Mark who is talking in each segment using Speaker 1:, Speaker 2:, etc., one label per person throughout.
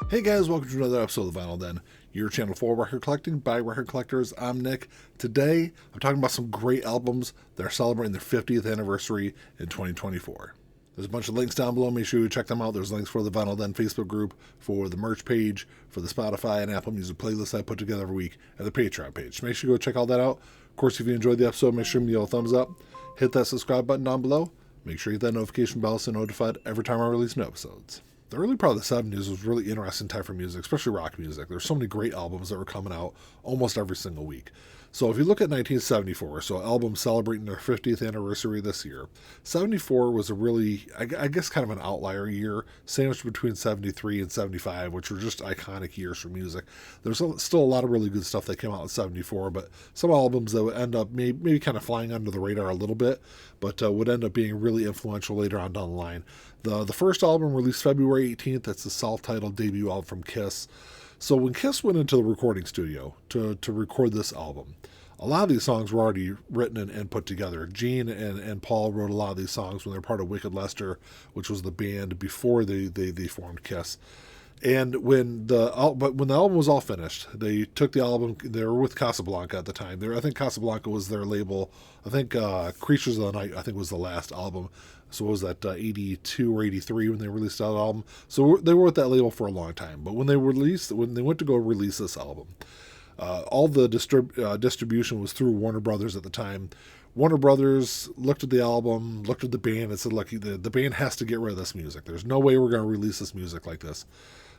Speaker 1: Hey guys, welcome to another episode of The Vinyl Den, your channel for record collecting by record collectors. I'm Nick. Today, I'm talking about some great albums that are celebrating their 50th anniversary in 2024. There's a bunch of links down below. Make sure you check them out. There's links for the Vinyl Den Facebook group, for the merch page, for the Spotify and Apple Music playlist I put together every week, and the Patreon page. Make sure you go check all that out. Of course, if you enjoyed the episode, make sure you give me a thumbs up. Hit that subscribe button down below. Make sure you hit that notification bell so you're notified every time I release new episodes. The early part of the 70s was really interesting time for music, especially rock music. There's so many great albums that were coming out almost every single week. So if you look at 1974, so albums celebrating their 50th anniversary this year, 74 was a really, I guess, kind of an outlier year, sandwiched between 73 and 75, which were just iconic years for music. There's still a lot of really good stuff that came out in 74, but some albums that would end up maybe kind of flying under the radar a little bit, but would end up being really influential later on down the line. The first album released February 18th, that's the self-titled debut album from Kiss. So when Kiss went into the recording studio to record this album, a lot of these songs were already written and put together. Gene and Paul wrote a lot of these songs when they were part of Wicked Lester, which was the band before they formed Kiss. And when the album was all finished, they took the album. They were with Casablanca at the time. I think Casablanca was their label. I think Creatures of the Night, I think, was the last album. So what was that, 82 or 83 when they released that album? So they were with that label for a long time. But when they went to go release this album, all the distribution was through Warner Brothers at the time. Warner Brothers looked at the album, looked at the band, and said, look, the band has to get rid of this music. There's no way we're going to release this music like this.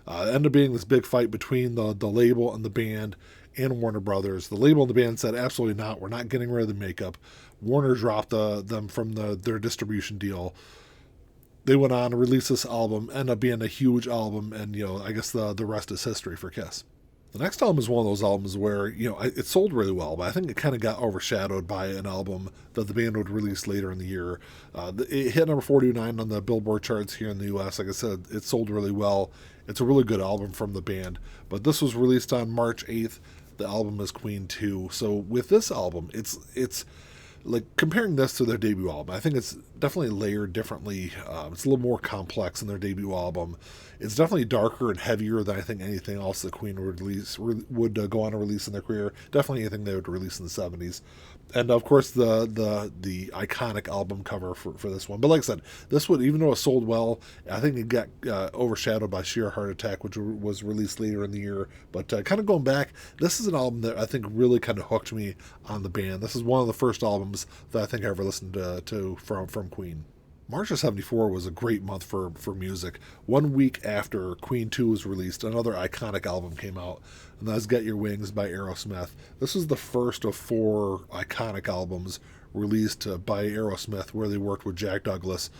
Speaker 1: It ended up being this big fight between the label and the band and Warner Brothers. The label and the band said, absolutely not. We're not getting rid of the makeup. Warner dropped them from their distribution deal. They went on to release this album, ended up being a huge album, and I guess the rest is history for Kiss. The next album is one of those albums where, it sold really well, but I think it kind of got overshadowed by an album that the band would release later in the year. It hit number 49 on the Billboard charts here in the U.S. Like I said, it sold really well. It's a really good album from the band. But this was released on March 8th. The album is Queen 2. So with this album, it's like comparing this to their debut album, I think it's definitely layered differently. It's a little more complex than their debut album. It's definitely darker and heavier than I think anything else that Queen would go on to release in their career. Definitely anything they would release in the 70s. And of course the iconic album cover for this one. But like I said, this one, even though it sold well, I think it got overshadowed by Sheer Heart Attack, which was released later in the year. But kind of going back, this is an album that I think really kind of hooked me on the band. This is one of the first albums that I think I ever listened to from Queen. March of 74 was a great month for music. 1 week after Queen 2 was released, another iconic album came out, and that was Get Your Wings by Aerosmith. This was the first of 4 iconic albums released by Aerosmith, where they worked with Jack Douglas.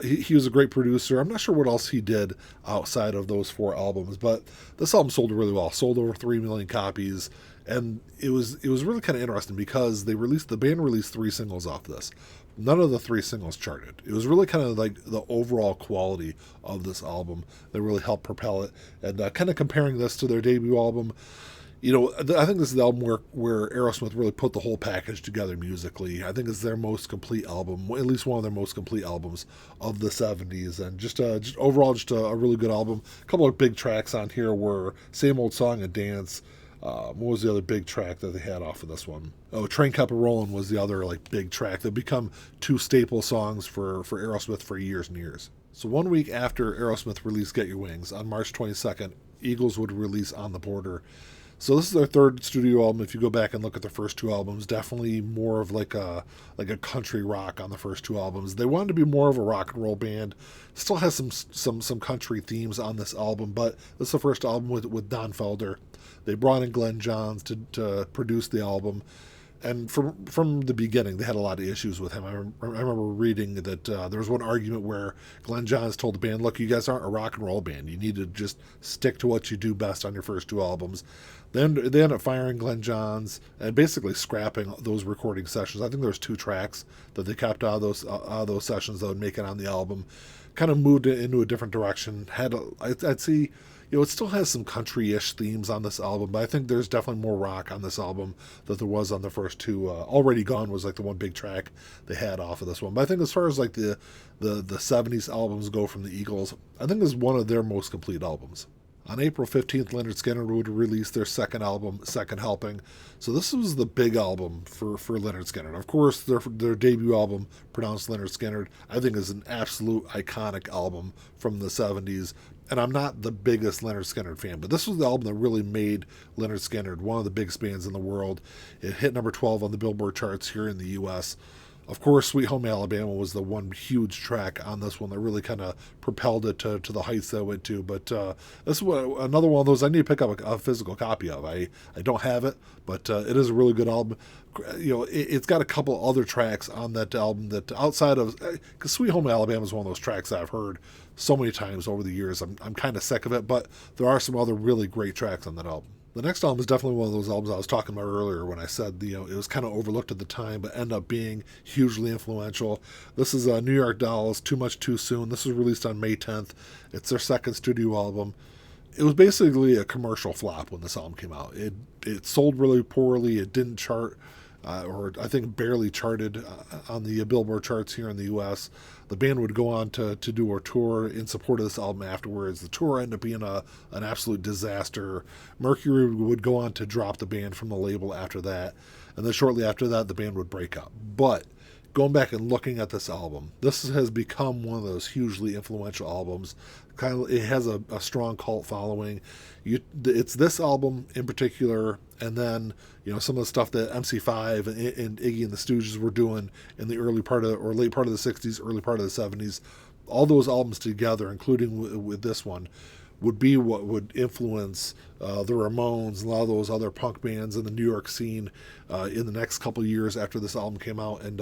Speaker 1: He was a great producer. I'm not sure what else he did outside of those 4 albums, but this album sold really well. Sold over 3 million copies, and it was really kind of interesting because the band released 3 singles off this. None of the 3 singles charted. It was really kind of like the overall quality of this album that really helped propel it. And kind of comparing this to their debut album, I think this is the album where Aerosmith really put the whole package together musically. I think it's their most complete album, at least one of their most complete albums of the 70s. And just overall, a really good album. A couple of big tracks on here were Same Old Song and Dance. What was the other big track that they had off of this one? Oh, Train Kept A-Rollin' was the other big track that become 2 staple songs for Aerosmith for years and years. So 1 week after Aerosmith released Get Your Wings, on March 22nd, Eagles would release On the Border. So this is their 3rd studio album. If you go back and look at the first 2 albums, definitely more of like a country rock on the first 2 albums. They wanted to be more of a rock and roll band. Still has some country themes on this album, but this is the first album with Don Felder. They brought in Glenn Johns to produce the album. And from the beginning, they had a lot of issues with him. I remember reading that there was one argument where Glenn Johns told the band, look, you guys aren't a rock and roll band. You need to just stick to what you do best on your first 2 albums. Then they ended up firing Glenn Johns and basically scrapping those recording sessions. I think there was 2 tracks that they kept out of those sessions that would make it on the album. Kind of moved it into a different direction. I'd see... it still has some country-ish themes on this album, but I think there's definitely more rock on this album than there was on the first 2. Already Gone was the one big track they had off of this one. But I think as far as the 70s albums go from the Eagles, I think this is one of their most complete albums. On April 15th, Lynyrd Skynyrd would release their second album, Second Helping. So this was the big album for Lynyrd Skynyrd. Of course, their debut album, pronounced Lynyrd Skynyrd, I think is an absolute iconic album from the 70s. And I'm not the biggest Lynyrd Skynyrd fan, but this was the album that really made Lynyrd Skynyrd one of the biggest bands in the world. It hit number 12 on the Billboard charts here in the U.S. Of course, Sweet Home Alabama was the one huge track on this one that really kind of propelled it to the heights that it went to. But this is another one of those I need to pick up a physical copy of. I don't have it, but it is a really good album. It's got a couple other tracks on that album that outside of, because Sweet Home Alabama is one of those tracks that I've heard so many times over the years. I'm kind of sick of it, but there are some other really great tracks on that album. The next album is definitely one of those albums I was talking about earlier when I said it was kind of overlooked at the time, but ended up being hugely influential. This is New York Dolls, Too Much Too Soon. This was released on May 10th. It's their second studio album. It was basically a commercial flop when this album came out. It sold really poorly. It didn't chart, or I think barely charted on the Billboard charts here in the U.S. The band would go on to do a tour in support of this album afterwards. The tour ended up being an absolute disaster. Mercury would go on to drop the band from the label after that. And then shortly after that, the band would break up. But going back and looking at this album, this has become one of those hugely influential albums. It has a strong cult following. It's this album in particular, and then some of the stuff that MC5 and Iggy and the Stooges were doing in the late part of the '60s, early part of the '70s. All those albums together, including with this one, would be what would influence the Ramones and a lot of those other punk bands in the New York scene in the next couple of years after this album came out. And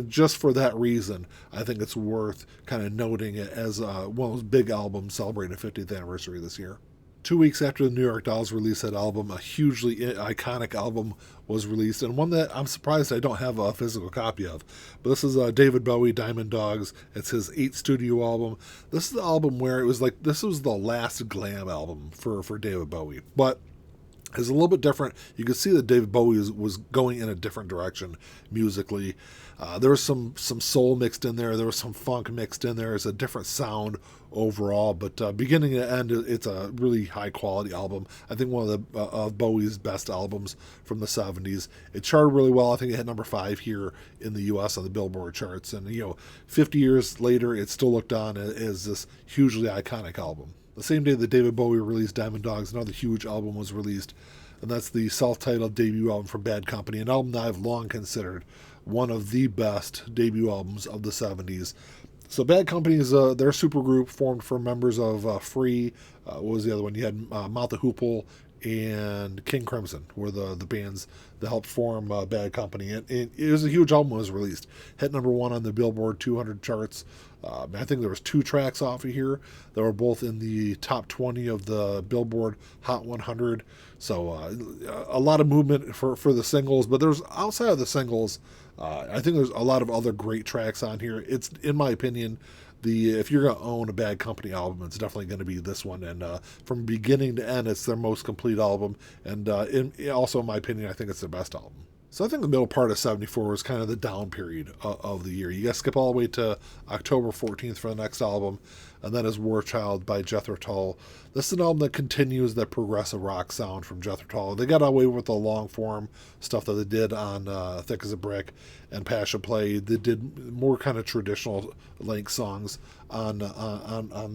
Speaker 1: just for that reason, I think it's worth kind of noting it as one of those big albums celebrating the 50th anniversary this year. 2 weeks after the New York Dolls released that album, a hugely iconic album was released, and one that I'm surprised I don't have a physical copy of. But this is David Bowie, Diamond Dogs. It's his 8th studio album. This is the album where it was like, this was the last glam album for David Bowie. But it's a little bit different. You could see that David Bowie was going in a different direction musically. There was some soul mixed in there. There was some funk mixed in there. It's a different sound overall, but beginning to end, it's a really high quality album. I think one of Bowie's best albums from the 70s. It charted really well. I think it hit number 5 here in the U.S. on the Billboard charts. And 50 years later, it's still looked on as this hugely iconic album. The same day that David Bowie released Diamond Dogs, another huge album was released, and that's the self-titled debut album from Bad Company, an album that I've long considered one of the best debut albums of the 70s. So Bad Company is their supergroup formed from members of Free. What was the other one? You had Mount the Hoople and King Crimson were the bands that helped form Bad Company. And it was a huge album when it was released. Hit number 1 on the Billboard 200 charts. I think there was 2 tracks off of here that were both in the top 20 of the Billboard Hot 100. So a lot of movement for the singles. But there's outside of the singles, I think there's a lot of other great tracks on here. It's, in my opinion, if you're going to own a Bad Company album, it's definitely going to be this one. And from beginning to end, it's their most complete album. And also, in my opinion, I think it's their best album. So I think the middle part of 74 was kind of the down period of the year. You got to skip all the way to October 14th for the next album, and that is War Child by Jethro Tull. This is an album that continues that progressive rock sound from Jethro Tull. They got away with the long form stuff that they did on Thick as a Brick and Passion Play. They did more kind of traditional length songs on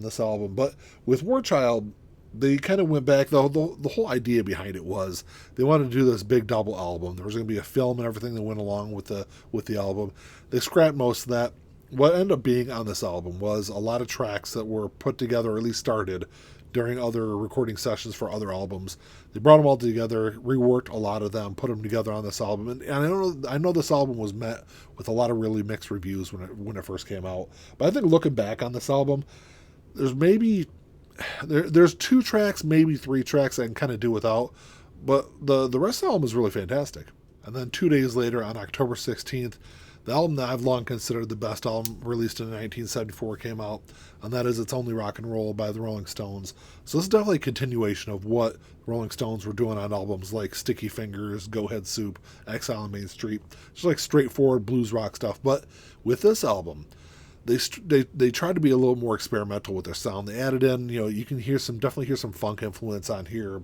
Speaker 1: this album. But with War Child, they kind of went back. The whole idea behind it was they wanted to do this big double album. There was going to be a film and everything that went along with the album. They scrapped most of that. What ended up being on this album was a lot of tracks that were put together, or at least started, during other recording sessions for other albums. They brought them all together, reworked a lot of them, put them together on this album. And I know this album was met with a lot of really mixed reviews when it first came out. But I think looking back on this album, there's 2 tracks, maybe 3 tracks I can kind of do without, but the rest of the album is really fantastic. And then 2 days later, on October 16th, the album that I've long considered the best album released in 1974 came out, and that is It's Only Rock and Roll by the Rolling Stones. So this is definitely a continuation of what the Rolling Stones were doing on albums like Sticky Fingers, Go Ahead Soup, Exile on Main Street, just like straightforward blues rock stuff. But with this album, they tried to be a little more experimental with their sound. They added in, you can definitely hear some funk influence on here.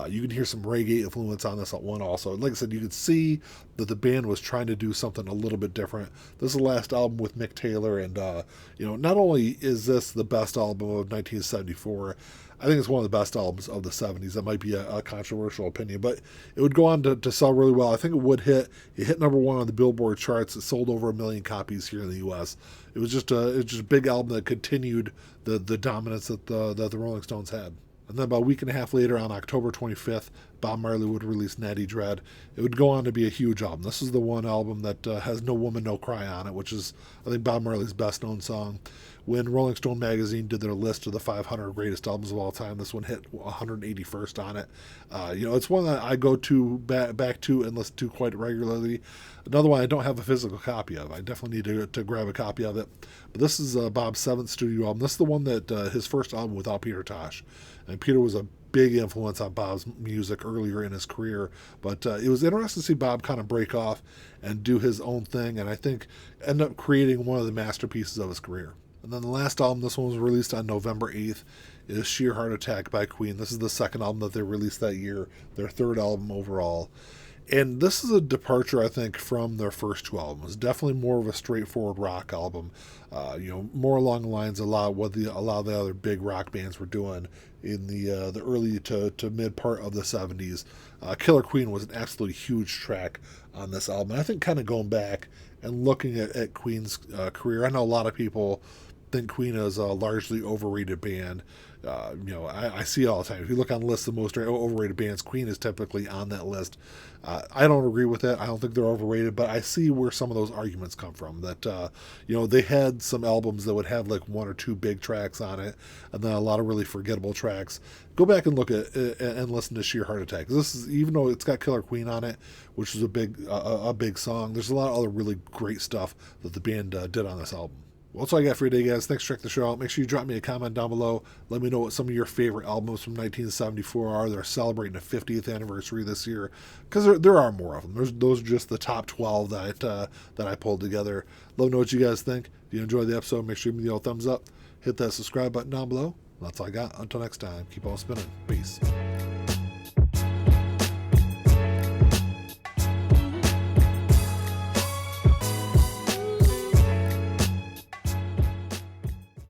Speaker 1: You can hear some reggae influence on this one also. And like I said, you could see that the band was trying to do something a little bit different. This is the last album with Mick Taylor, and not only is this the best album of 1974, I think it's one of the best albums of the 70s. That might be a controversial opinion, but it would go on to sell really well. I think it hit number one on the Billboard charts. It sold over 1 million copies here in the U.S. It was just a big album that continued the dominance that the Rolling Stones had. And then about a week and a half later, on October 25th, Bob Marley would release Natty Dread. It would go on to be a huge album. This is the one album that has No Woman, No Cry on it, which is, I think, Bob Marley's best-known song. When Rolling Stone magazine did their list of the 500 greatest albums of all time, this one hit 181st on it. It's one that I go to back to and listen to quite regularly. Another one I don't have a physical copy of. I definitely need to grab a copy of it. But this is Bob's 7th studio album. This is the one that his first album without Peter Tosh. And Peter was a big influence on Bob's music earlier in his career, but it was interesting to see Bob kind of break off and do his own thing, and I think end up creating one of the masterpieces of his career. And then the last album, this one was released on November 8th, is Sheer Heart Attack by Queen. This is the second album that they released that year, their third album overall. And this is a departure, I think, from their first two albums. Definitely more of a straightforward rock album. More along the lines of a lot of the other big rock bands were doing in the early to mid part of the 70s. Killer Queen was an absolutely huge track on this album. And I think kind of going back and looking at Queen's career, I know a lot of people think Queen is a largely overrated band. I see it all the time. If you look on lists of most overrated bands, Queen is typically on that list. I don't agree with it. I don't think they're overrated, but I see where some of those arguments come from. That they had some albums that would have like one or two big tracks on it, and then a lot of really forgettable tracks. Go back and look at and listen to Sheer Heart Attack. This is, even though it's got Killer Queen on it, which is a big song, there's a lot of other really great stuff that the band did on this album. Well, that's all I got for you today, guys. Thanks for checking the show out. Make sure you drop me a comment down below. Let me know what some of your favorite albums from 1974 are. They're celebrating the 50th anniversary this year, because there are more of them. Those are just the top 12 that I pulled together. Let me know what you guys think. If you enjoyed the episode, make sure you give me the old thumbs up. Hit that subscribe button down below. That's all I got. Until next time, keep on spinning. Peace.